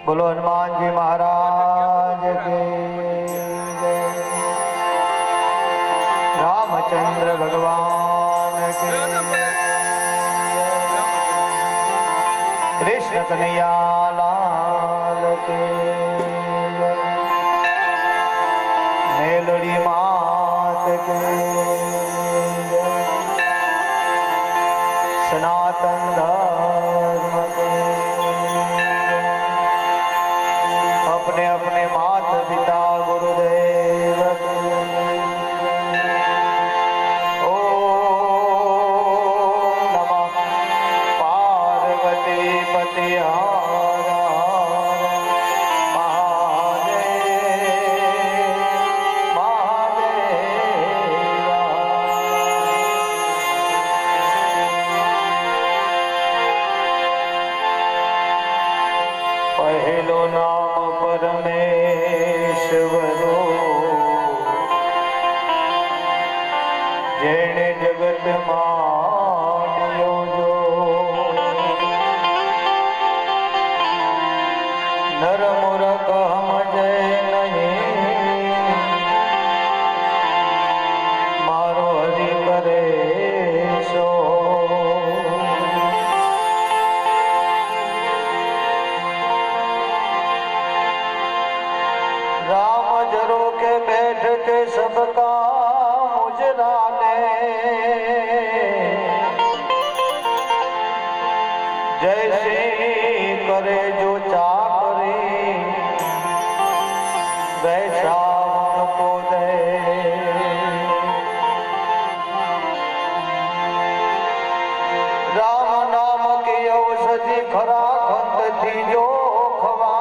बोलो हनुमान जी महाराज की जय। रामचंद्र भगवान की कृष्ण कन्हैया लाल की मेलड़ी मात की सनातन धर्म के अपने अपने मात पिता गुरुदेव नमः पार्वती पति पहलो नाम परमेश्वरो जेने जगत मानियो जो नर मूर्ख समझे नहीं मारो हरि करे सो राम जरो के बैठ के सबका मुजराने जैसे करे जो चाकरी वैसा उनको दे राम नाम की औषधि खरा खंत थी जो खवा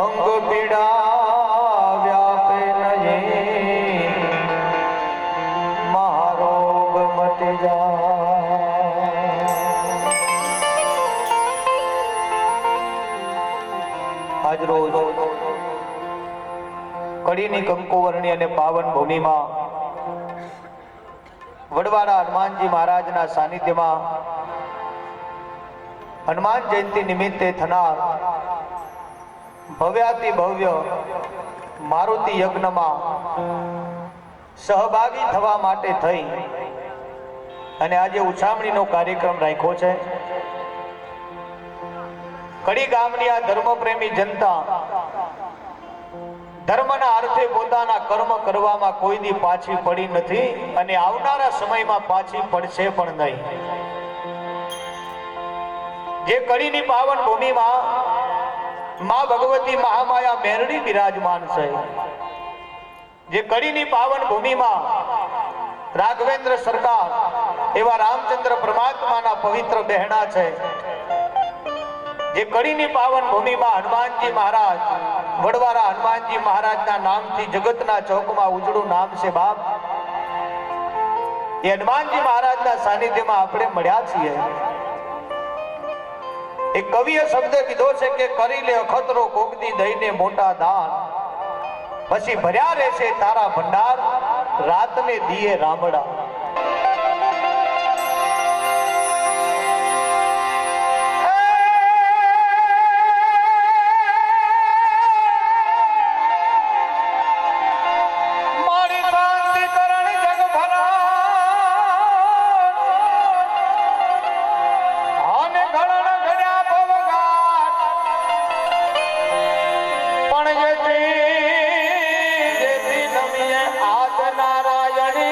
अंग पीड़ा व्यापे नहीं महारोग मट जा। आज रोज कड़ीनी कंकुवर्णी અને પાવન ભૂમિમાં વડવાડા હનુમાનજી મહારાજના સાનિધ્યમાં હનુમાન જયંતિ નિમિત્તે થનાર ભવ્યાતિ ભવ્ય મારુતિ યજ્ઞમાં સહભાગી થવા માટે થઈ અને આજે ઉછામણીનો કાર્યક્રમ રાખ્યો છે। કડી ગામની આ ધર્મપ્રેમી જનતા ધર્મના અર્થે પોતાના કર્મ કરવામાં કોઈ દી પાછી પડી નથી અને આવનારા સમયમાં પાછી પડશે પણ નહીં। જે કડીની પાવન ભૂમિમાં मां भगवती महामाया मेरड़ी विराजमान है। जे कड़ीनी पावन भूमि में राघवेंद्र सरकार एवं रामचंद्र परमात्मा ना पवित्र बहना है। जे कड़ीनी पावन भूमि में हनुमान जी महाराज वडवारा हनुमान जी महाराज ना नाम थी जगत ना चौक में उजड़ू नाम से बाप ये हनुमान जी महाराज ना सानिध्य में आपणे मळ्या छीए। एक कविए शब्द कीधो छे के करी ले अखतरो कोकदी दईने मोटा दान पछी भर्या रहेशे तारा भंडार रात ने दिए रामड़ा। आज नारायणी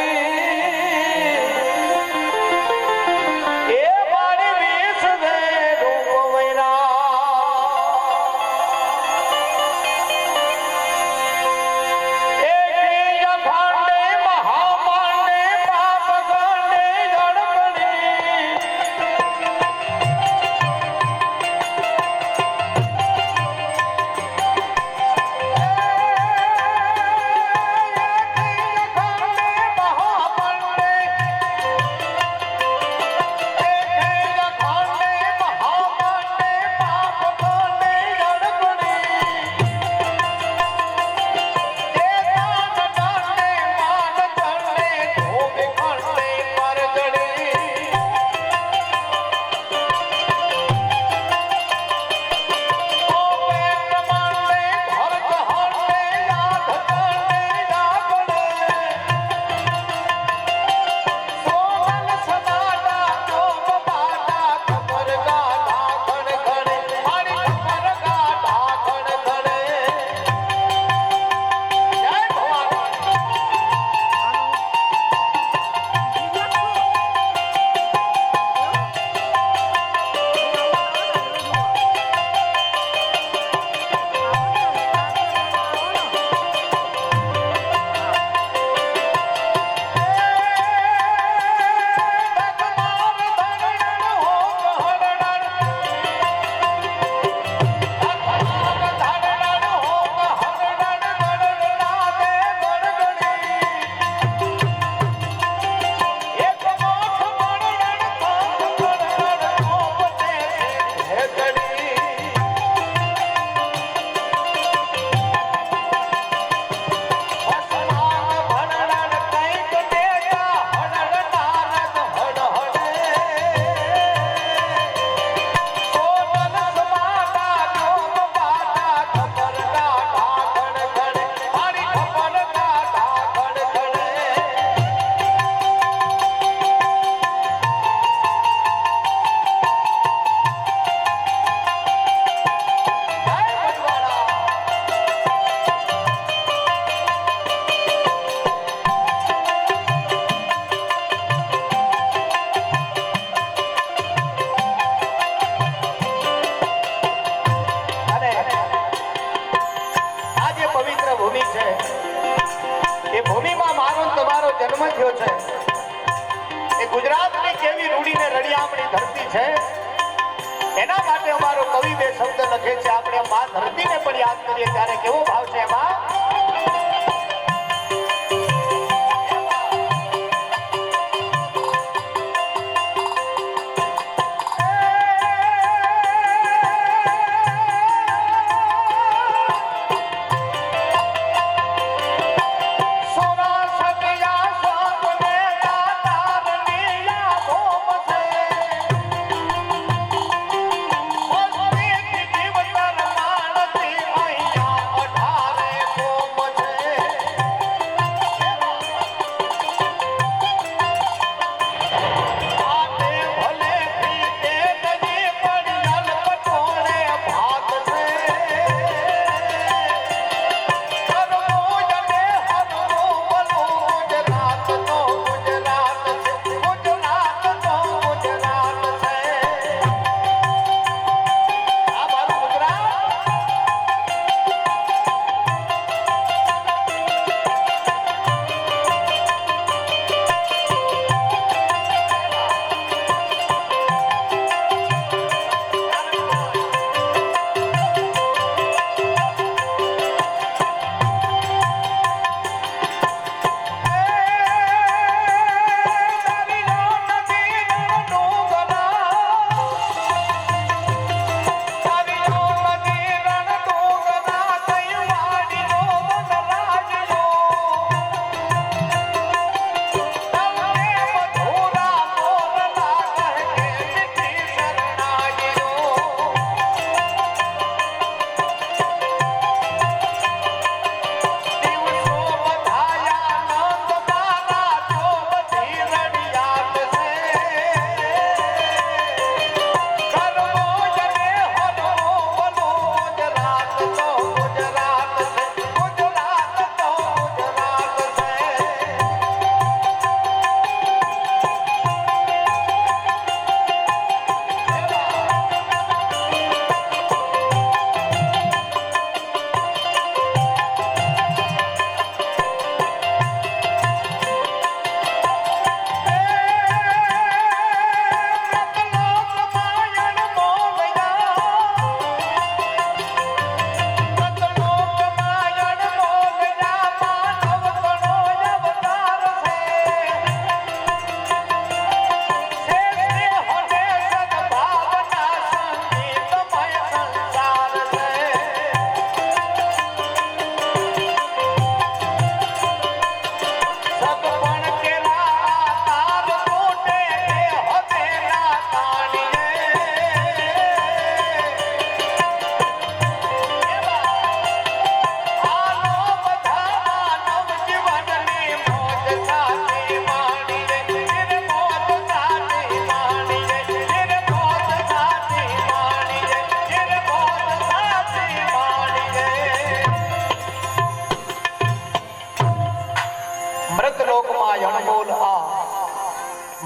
કળિયામણી ધરતી છે એના માટે અમારો કવિ બે શબ્દ લખે છે આપણે માં ધરતીને પણ યાદ કરીએ ત્યારે કેવો ભાવ છે એમાં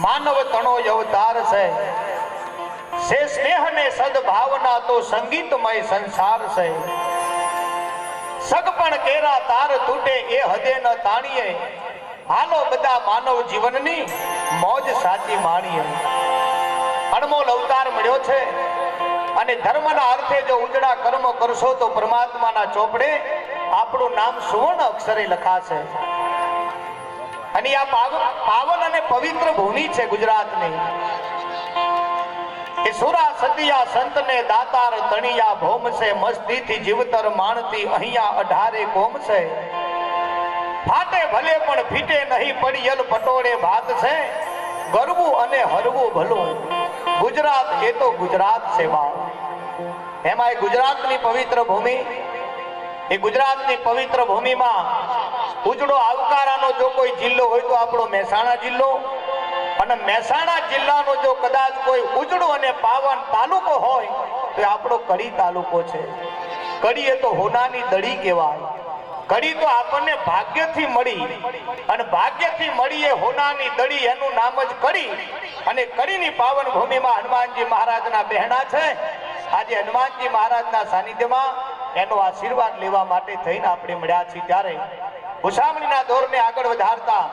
માનવ તણો અવતાર છે સે સ્નેહ ને સદભાવના તો સંગીતમય સંસાર છે સગપણ કેરા તાર તૂટે એ હદે ન તાણીએ હાલો બધા માનવ જીવનની મોજ સાચી માણીએ અણમોલ અવતાર મળ્યો છે અને ધર્મના અર્થે જો ઉજળા કર્મ કરશો તો પરમાત્માના ચોપડે આપણું નામ સુવર્ણ અક્ષરે લખાશે અને આ પાવન અને પવિત્ર ભૂમિ છે ગુજરાતની એ સુરા સતિયા સંતને દાતાર તણિયા ભોમ છે મસ્તીથી જીવતર માણતી અહીંયા 18 કોમ છે ફાટે ભલે પણ ફીટે નહીં પડિયલ પટોળે ભાત છે ગરવું અને હરવું ભલું ગુજરાત એ તો ગુજરાત છે બા એમાં ગુજરાતની પવિત્ર ભૂમિ એ ગુજરાતની પવિત્ર ભૂમિમાં ઉજળો આવકારાનો જો કોઈ જિલ્લો હોય તો આપણો મહેસાણા જિલ્લો અને મહેસાણા જિલ્લાનો જો કદાચ કોઈ ઉજળો અને પાવન તાલુકો હોય તો આપણો કડી તાલુકો છે કડી એ તો હોનાની દડી કહેવાય કડી તો આપણને ભાગ્યથી મળી અને ભાગ્યથી મળી એ હોનાની દડી એનું નામ જ કડી અને કડીની પાવન ભૂમિમાં હનુમાનજી મહારાજના બહેણા છે આજે હનુમાનજી મહારાજના સાનિધ્યમાં એનો આશીર્વાદ લેવા માટે થઈને આપણે મળ્યા છીએ ત્યારે ઉસામણીના દોરને આગળ વધારતા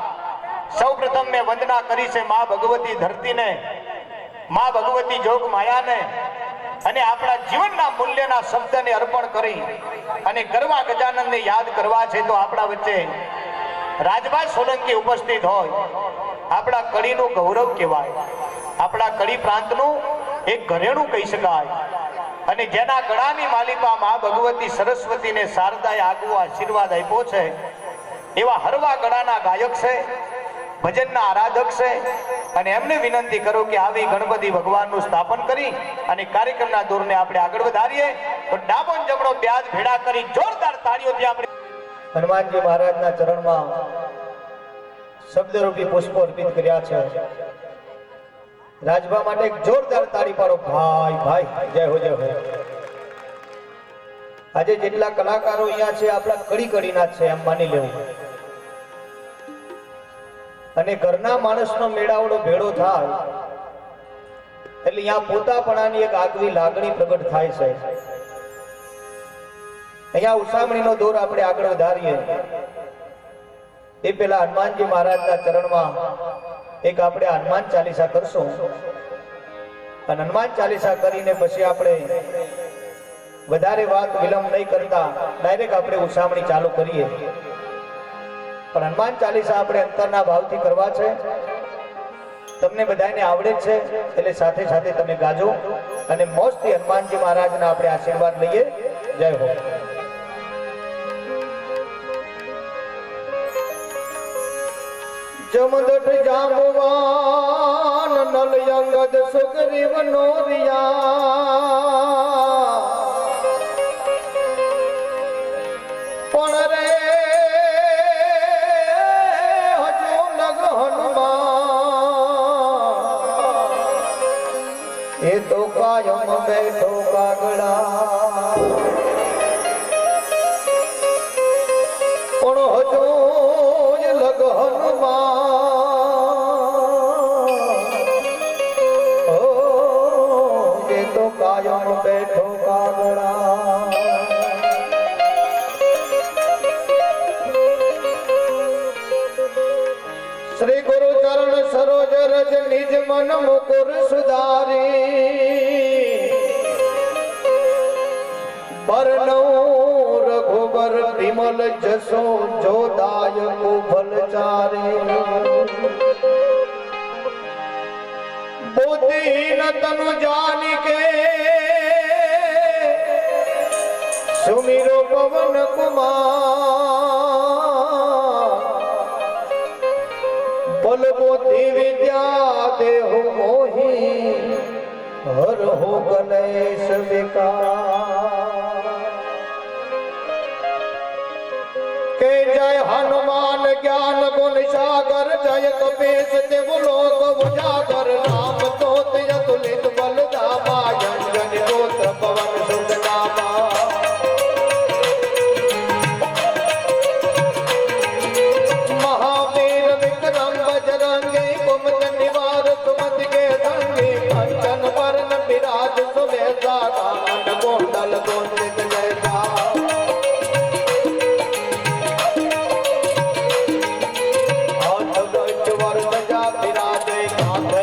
સૌપ્રથમ મેં વંદના કરી છે માં ભગવતી ધરતીને માં ભગવતી જોગ માયાને અને આપણા જીવનના મૂલ્યના શબ્દને અર્પણ કરી અને ગરવા ગજાનંદને યાદ કરવા છે તો આપણા વચ્ચે રાજભાઈ સોલંકી ઉપસ્થિત હોય આપણા કડીનું ગૌરવ કહેવાય, આપણા કડી પ્રાંતનું એક ઘરેણું કહી શકાય અને જેના ગળાની માલિકા મા ભગવતી સરસ્વતીને શારદાએ આગવો આશીર્વાદ આપ્યો છે એવા હરવા ગળાના ગાયક છે, ભજનના આરાધક છે અને એમને વિનંતી કરો કે આવી ગણપતિ ભગવાનનું સ્થાપન કરી અને કાર્યક્રમના દોરને આપણે આગળ વધારીએ તો ડાબો જમણો બ્યાજ ભેડા કરી જોરદાર તાળીઓથી આપણે હનુમાનજી મહારાજના ચરણમાં શબ્દરૂપી પુષ્પો અર્પિત કર્યા છે। રાજભા માટે એક જોરદાર તાળી પાડો ભાઈ ભાઈ, જય હો જય હો। આજે જેટલા કલાકારો અહીંયા છે આપણા કડી કડીના છે એમ માની લેવું અને ઘરના માણસનો મેળાવડો ભેળો થાય એટલે અહીંયા પોતાપણાની એક આગવી લાગણી પ્રગટ થાય છે। અહીંયા ઉસામણીનો દોર આપણે આગળ વધારીએ એ પેલા હનુમાનજી મહારાજના ચરણમાં એક આપણે હનુમાન ચાલીસા કરશું અને હનુમાન ચાલીસા કરીને પછી આપણે વધારે વાત વિલંબ નહીં કરતા ડાયરેક્ટ આપણે ઉસામણી ચાલુ કરીએ। પણ હનુમાન ચાલીસા આપણે અંતરના ભાવથી કરવા છે, તમને બધાને આવડે છે એટલે સાથે સાથે તમે ગાજો અને મોજથી હનુમાનજી મહારાજના આપણે આશીર્વાદ લઈએ। જય હો। જમદટ જામવાન નલ અંગદ સુગ્રીવ નોરિયા પણ રે હજુ લગ હનુમાન એ તો કાયમ બેઠો કાગડા પણ હજુ લગ હનુમાન કાયમ બેઠો કાગડા। શ્રી ગુરુ ચરણ સરોજ રજ નિજ મન મુકુર સુધારી પરનૌ રઘુબર વિમલ જસો જોદાય કુભલ ચારે बुद्धिहीन तनु जानी के सुमिरो पवन कुमार बल बुद्धि विद्या देहु मोहि हर हो गणेश विकार के जय हनुमान ज्ञान गुण सागर जय कपीस देव लोक उजागर नाम तो तुलित बलदामा अंजन गोत्र पवन सुत नामा महावीर विक्रम बजरंगी कुमत निवार सुमत के संगी कंचन वरण विराज सुवेशा कानन कुंडल कुंजित जयता विराजे कांधे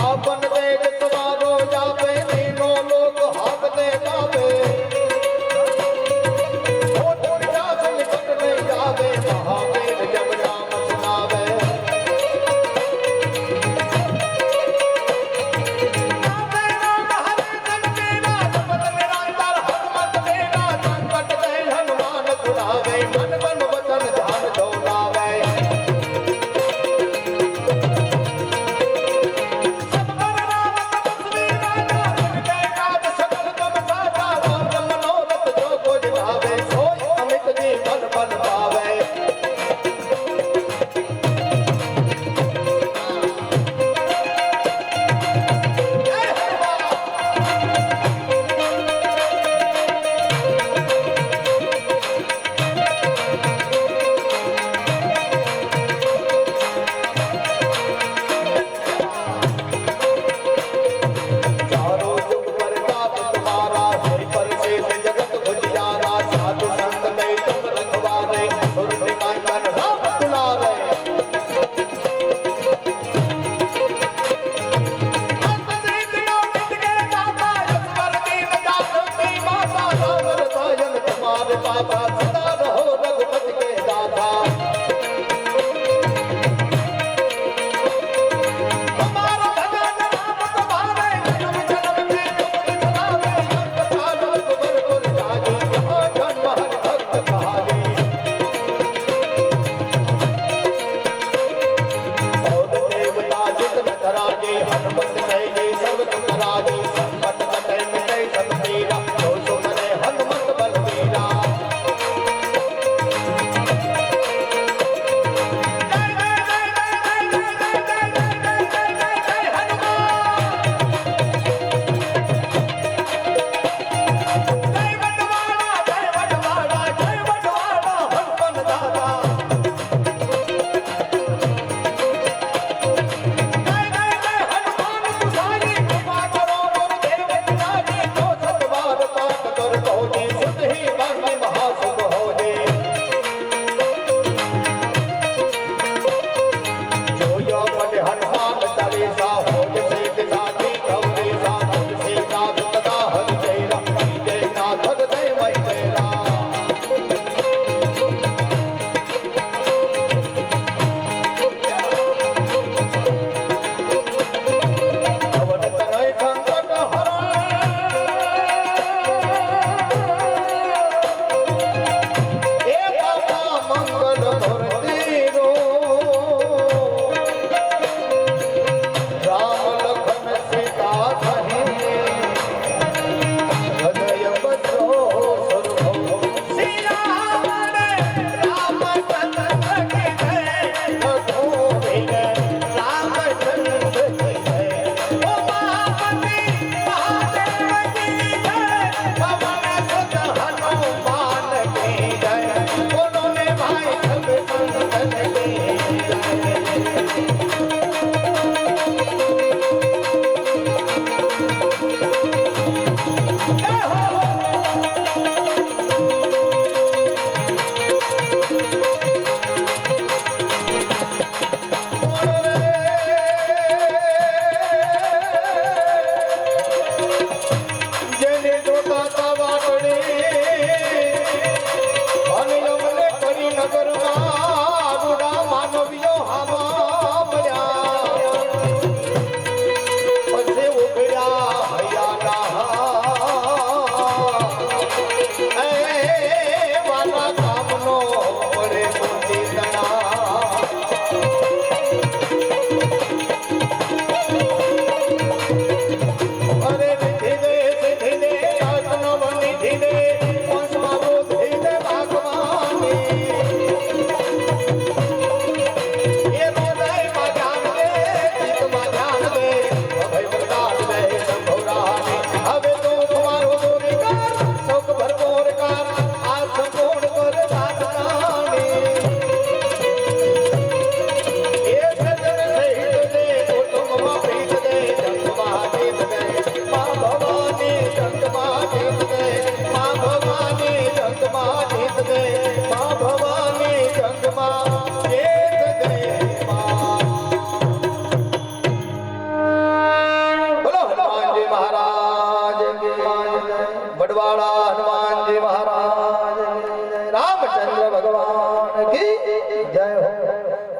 આપન દેજ તમારો જાપે દીનો લોક હાક દે ગાવે ઓઠ જાસ નિકટ નહીં જાવે મહાવીર જબ નામ સુનાવે નામે નામ હરે જન મેરા જપત નિરંતર હનુમત દેના સંકટ દે હનુમાન છુડાવે મન મન વચન ધ્યાન દોલાવે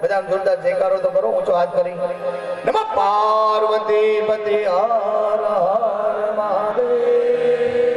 બધા જોરદાર જયકારો તો કરો, ઊંચો હાથ કરી. નમઃ પાર્વતી પતિ હર હર મહાદેવ.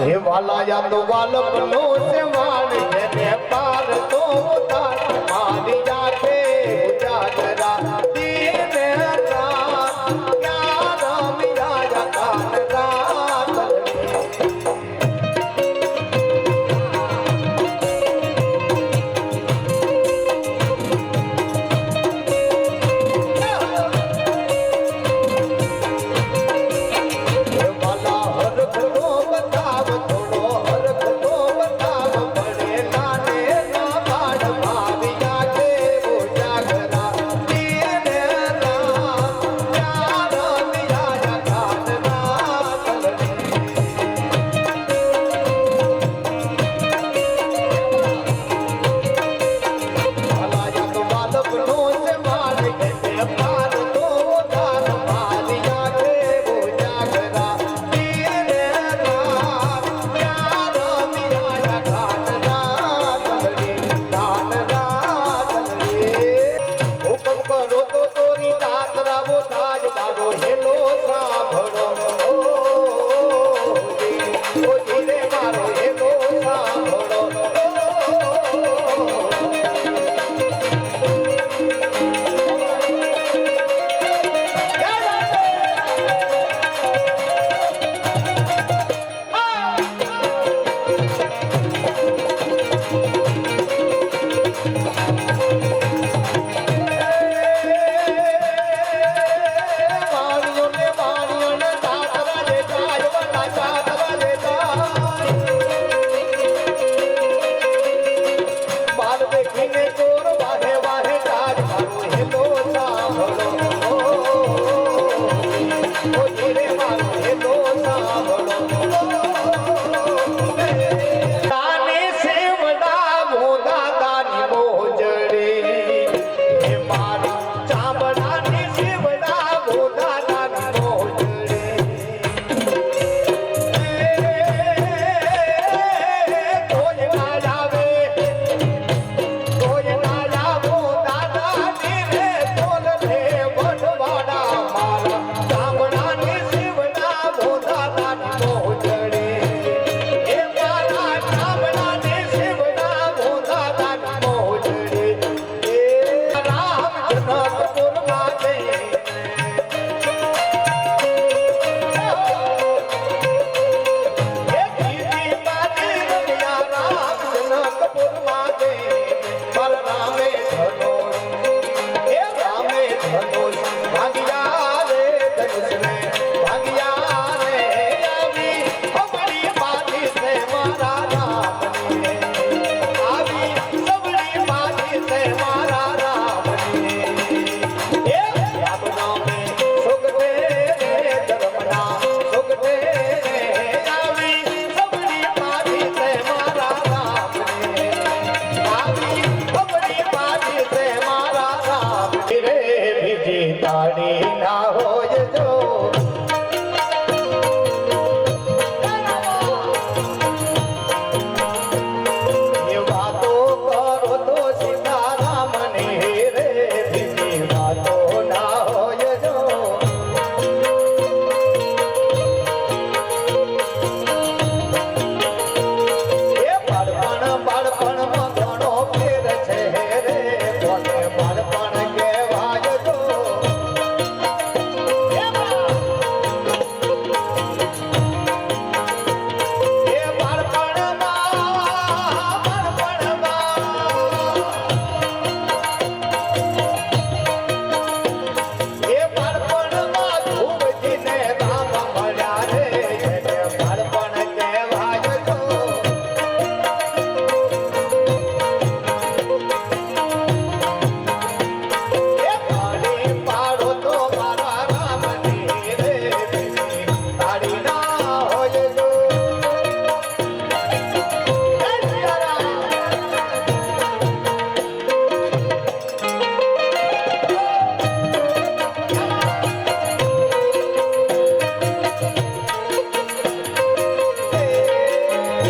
હે વાલાયા તો વાલપનો સે વાળ જેને પાર તો તાર મારી જાતે